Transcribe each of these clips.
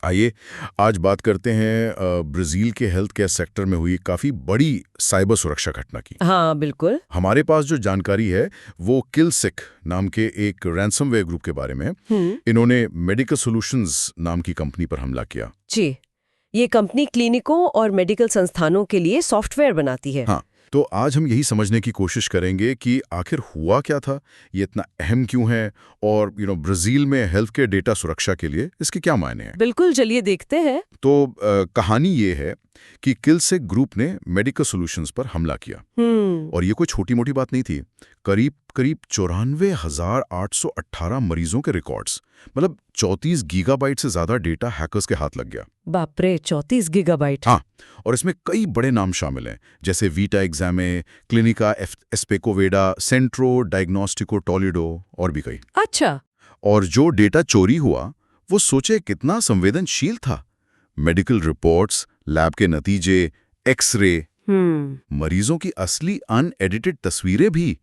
आइए आज बात करते हैं ब्राज़ील के हेल्थ केयर सेक्टर में हुई काफ़ी बड़ी साइबर सुरक्षा घटना की। हाँ, बिल्कुल। हमारे पास जो जानकारी है वो किलसिक नाम के एक रैंसमवेयर ग्रुप के बारे में है। हुँ, इन्होंने मेडिकल सॉल्यूशंस नाम की कंपनी पर हमला किया। जी। ये कंपनी क्लिनिकों और मेडिकल संस्थानों के लिए सॉफ्टवेयर बनाती है। हाँ, तो आज हम यही समझने की कोशिश करेंगे कि आखिर हुआ क्या था, ये इतना अहम क्यों है और ब्राज़ील में हेल्थ केयर डेटा सुरक्षा के लिए इसके क्या मायने हैं। बिल्कुल, चलिए देखते हैं। तो कहानी ये है कि किलसिक ग्रुप ने मेडिकल सॉल्यूशंस पर हमला किया। हुँ, और ये कोई छोटी-मोटी बात नहीं थी। करीब करीब 94,818 मरीजों के रिकॉर्ड्स, मतलब 34 गीगाबाइट से ज़्यादा डेटा हैकर्स के हाथ लग गया। बाप रे! 34 गीगाबाइट। हाँ, और इसमें कई बड़े नाम शामिल हैं, जैसे वीटा एग्जामे, क्लिनिका एस्पेकोवेडा, सेंट्रो डायग्नोस्टिको टोलेडो और भी कई। अच्छा। और जो डेटा चोरी हुआ, वो सोचे कितना संवेदनशील था। मेडिकल रिपोर्ट्स, लैब के नतीजे, एक्स-रे, हुँ, मरीजों की असली अनएडिटेड तस्वीरें भी,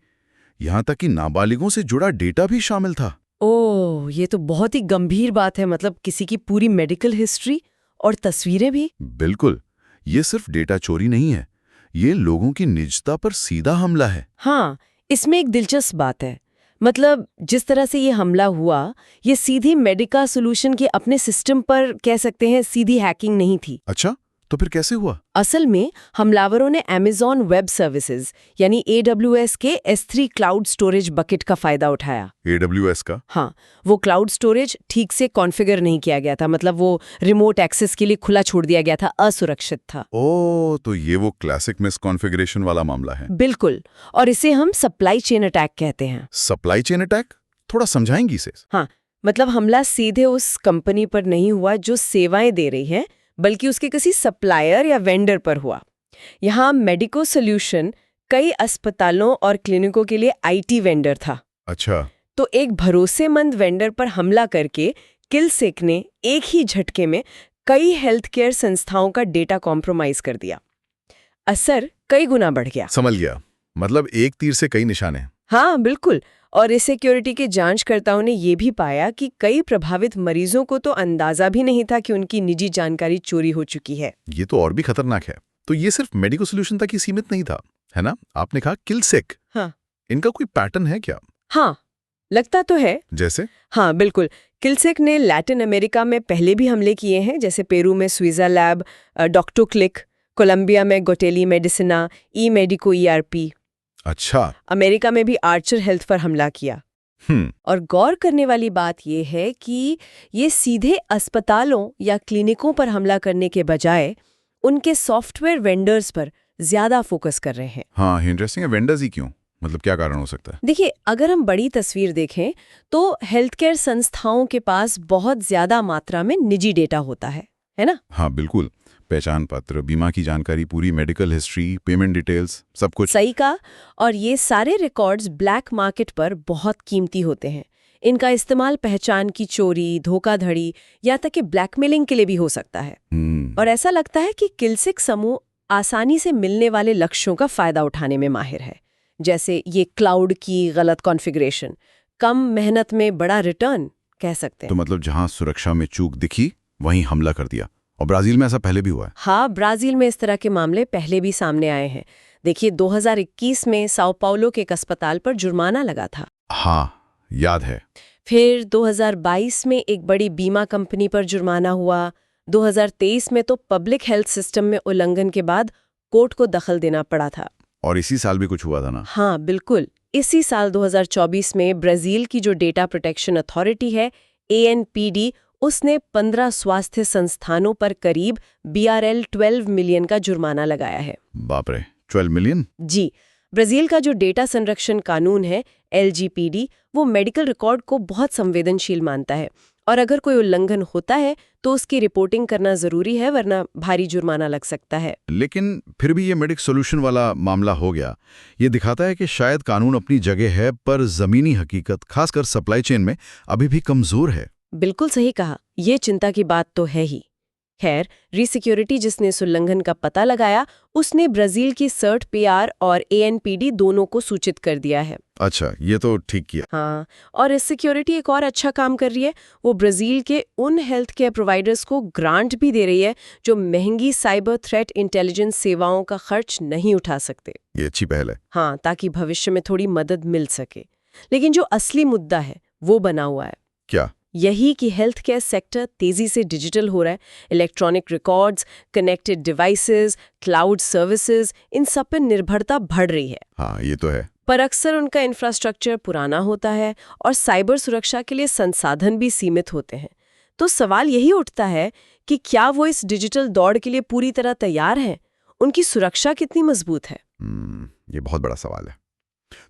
यहाँ तक कि नाबालिगों से जुड़ा डेटा भी शामिल था। ओह! ये तो बहुत ही गंभीर बात है, मतलब किसी की पूरी मेडिकल हिस्ट्री और तस्वीरें भी? बिल्कुल, ये सिर्फ डेटा चोरी नहीं है, ये लोगों की निजता पर सीधा हमला है। हाँ, इसमें एक दिलचस्प बात है। मतलब जिस तरह से ये हमला हुआ, ये सीधी मेडिका सॉल्यूशन के अपने सिस्टम पर कह सकते हैं सीधी हैकिंग नहीं थी। अच्छा, तो फिर कैसे हुआ? असल में हमलावरों ने Amazon वेब सर्विसेज यानी AWS के S3 क्लाउड स्टोरेज बकेट का फायदा उठाया। AWS का? हाँ, वो क्लाउड स्टोरेज ठीक से कॉन्फ़िगर नहीं किया गया था, मतलब वो रिमोट एक्सेस के लिए खुला छोड़ दिया गया था, असुरक्षित था। ओह, तो ये वो क्लासिक मिसकॉन्फ़िगरेशन वाला मामला है। बिल्कुल, और इसे हम सप्लाई चेन अटैक कहते हैं। Supply chain attack? थोड़ा समझाएंगी इसे? हाँ, मतलब हमला सीधे उस कंपनी पर नहीं हुआ जो सेवाएं दे रही है, बल्कि उसके किसी सप्लायर या वेंडर पर हुआ। यहाँ मेडिको सॉल्यूशन कई अस्पतालों और क्लिनिकों के लिए आईटी वेंडर था। अच्छा। तो एक भरोसेमंद वेंडर पर हमला करके किलसेक ने एक ही झटके में कई हेल्थ केयर संस्थाओं का डेटा कॉम्प्रोमाइज कर दिया। असर कई गुना बढ़ गया। समझ गया, मतलब एक तीर से कई निशाने। हाँ, बिल्कुल। और इस सिक्योरिटी के जांचकर्ताओं ने ये भी पाया कि कई प्रभावित मरीजों को तो अंदाजा भी नहीं था कि उनकी निजी जानकारी चोरी हो चुकी है। ये तो और भी खतरनाक है। तो ये सिर्फ मेडिकल सॉल्यूशन तक ही सीमित नहीं था, है ना? आपने कहा किलसेक। हाँ। इनका कोई पैटर्न है क्या? हाँ, लगता तो है। जैसे? हाँ, बिल्कुल। किलसेक ने लैटिन अमेरिका में पहले भी हमले किए हैं, जैसे पेरू में स्विज़ा लैब, डॉक्टोक्लिक, कोलंबिया में गोटेली मेडिसिना, ई मेडिको ईआरपी। अच्छा। अमेरिका में भी आर्चर हेल्थ पर हमला किया। और गौर करने वाली बात यह है कि ये सीधे अस्पतालों या क्लिनिकों पर हमला करने के बजाय उनके सॉफ्टवेयर वेंडर्स पर ज्यादा फोकस कर रहे हैं। हाँ, इंटरेस्टिंग है। वेंडर्स ही क्यों? मतलब क्या कारण हो सकता है? देखिए, अगर हम बड़ी तस्वीर देखें तो हेल्थ केयर संस्थाओं के पास बहुत ज्यादा मात्रा में निजी डेटा होता है ना? हाँ, बिल्कुल। पहचान पत्र, बीमा की जानकारी, पूरी मेडिकल हिस्ट्री, पेमेंट डिटेल्स, सब कुछ। सही कहा। और ये सारे रिकॉर्ड्स ब्लैक मार्केट पर बहुत कीमती होते हैं। इनका इस्तेमाल पहचान की चोरी, धोखाधड़ी या तक कि ब्लैकमेलिंग के लिए भी हो सकता है। और ऐसा लगता है कि किलसिक समूह आसानी से मिलने वाले लक्ष्यों का फायदा उठाने में माहिर है, जैसे ये क्लाउड की गलत कॉन्फ़िगरेशन, कम मेहनत में बड़ा रिटर्न कह सकते तो हैं। मतलब जहां सुरक्षा में चूक दिखी, वहीं हमला कर दिया। और ब्राजील में ऐसा पहले भी हुआ है। हाँ, ब्राजील में इस तरह के मामले पहले भी सामने आए हैं। देखिए, 2021 में साओ पाउलो के एक अस्पताल पर जुर्माना लगा था। हाँ, याद है। फिर 2022 में एक बड़ी बीमा कंपनी पर जुर्माना हुआ। 2023 में तो पब्लिक हेल्थ सिस्टम में उल्लंघन के बाद कोर्ट को दखल देना पड़ा था। और इसी साल भी कुछ हुआ था ना? हाँ, बिल्कुल। इसी साल 2024 में ब्राजील की जो डेटा प्रोटेक्शन अथॉरिटी है, ANPD, उसने 15 स्वास्थ्य संस्थानों पर करीब BRL 12 मिलियन का जुर्माना लगाया है। बाप रे, 12 मिलियन? जी। ब्राजील का जो डेटा संरक्षण कानून है, LGPD, वो मेडिकल रिकॉर्ड को बहुत संवेदनशील मानता है और अगर कोई उल्लंघन होता है तो उसकी रिपोर्टिंग करना जरूरी है, वरना भारी जुर्माना लग सकता है। लेकिन फिर भी ये मेडिक सॉल्यूशन वाला मामला हो गया। ये दिखाता है कि शायद कानून अपनी जगह है, पर जमीनी हकीकत, खासकर सप्लाई चेन में, अभी भी कमजोर है। बिल्कुल सही कहा। ये चिंता की बात तो है ही। खैर, रीसिक्योरिटी जिसने इस उल्लंघन का पता लगाया, उसने ब्राजील की सर्ट-पेआर और एएनपीडी दोनों को सूचित कर दिया है। अच्छा, ये तो ठीक किया। हाँ, और इस सिक्योरिटी एक और अच्छा काम कर रही है। वो ब्राजील के उन हेल्थ केयर प्रोवाइडर्स को ग्रांट भी दे रही है जो महंगी साइबर थ्रेट इंटेलिजेंस सेवाओं का खर्च नहीं उठा सकते। ये अच्छी पहल है। हाँ, ताकि भविष्य में थोड़ी मदद मिल सके। लेकिन जो असली मुद्दा है वो बना हुआ है। क्या? यही कि हेल्थ केयर सेक्टर तेजी से डिजिटल हो रहा है। Electronic records, connected devices, cloud services, इन सब पर निर्भरता बढ़ रही है। हाँ, ये तो है। पर अक्सर उनका इंफ्रास्ट्रक्चर पुराना होता है और साइबर सुरक्षा के लिए संसाधन भी सीमित होते हैं। तो सवाल यही उठता है कि क्या वो इस डिजिटल दौड़ के लिए पूरी तरह तैयार हैं? उनकी सुरक्षा कितनी मजबूत है? ये बहुत बड़ा सवाल है।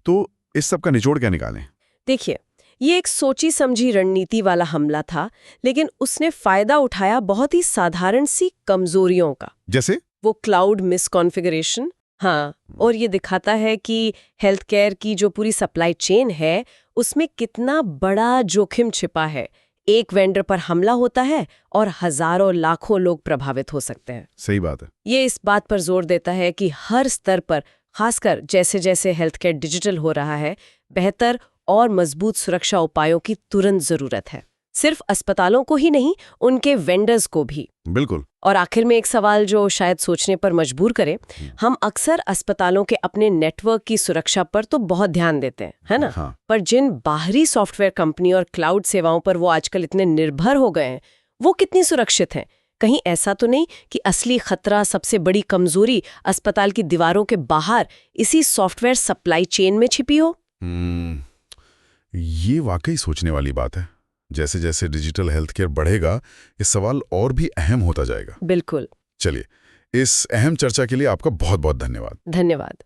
तो इस सब का निचोड़ क्या निकालें? देखिए, ये एक सोची समझी रणनीति वाला हमला था, लेकिन उसने फायदा उठाया बहुत ही साधारण सी कमजोरियों का। जैसे? वो क्लाउड मिसकॉन्फ़िगरेशन। हाँ, और ये दिखाता है कि हेल्थ केयर की जो पूरी सप्लाई चेन है, उसमें कितना बड़ा जोखिम छिपा है। एक वेंडर पर हमला होता है और हजारों लाखों लोग प्रभावित हो सकते हैं। सही बात है। ये इस बात पर जोर देता है कि हर स्तर पर, खासकर जैसे जैसे हेल्थ केयर डिजिटल हो रहा है, बेहतर और मजबूत सुरक्षा उपायों की तुरंत जरूरत है। सिर्फ अस्पतालों को ही नहीं, उनके वेंडर्स को भी। बिल्कुल। और आखिर में एक सवाल जो शायद सोचने पर मजबूर करे, हम अक्सर अस्पतालों के अपने नेटवर्क की सुरक्षा पर तो बहुत ध्यान देते हैं, है ना? हाँ। पर जिन बाहरी सॉफ्टवेयर कंपनी और क्लाउड सेवाओं पर वो आजकल इतने निर्भर हो गए हैं, वो कितनी सुरक्षित हैं? कहीं ऐसा तो नहीं कि असली खतरा, सबसे बड़ी कमजोरी अस्पताल की दीवारों के बाहर इसी सॉफ्टवेयर सप्लाई चेन में छिपी हो? ये वाकई सोचने वाली बात है। जैसे जैसे डिजिटल हेल्थ केयर बढ़ेगा, ये सवाल और भी अहम होता जाएगा। बिल्कुल। चलिए, इस अहम चर्चा के लिए आपका बहुत बहुत धन्यवाद। धन्यवाद।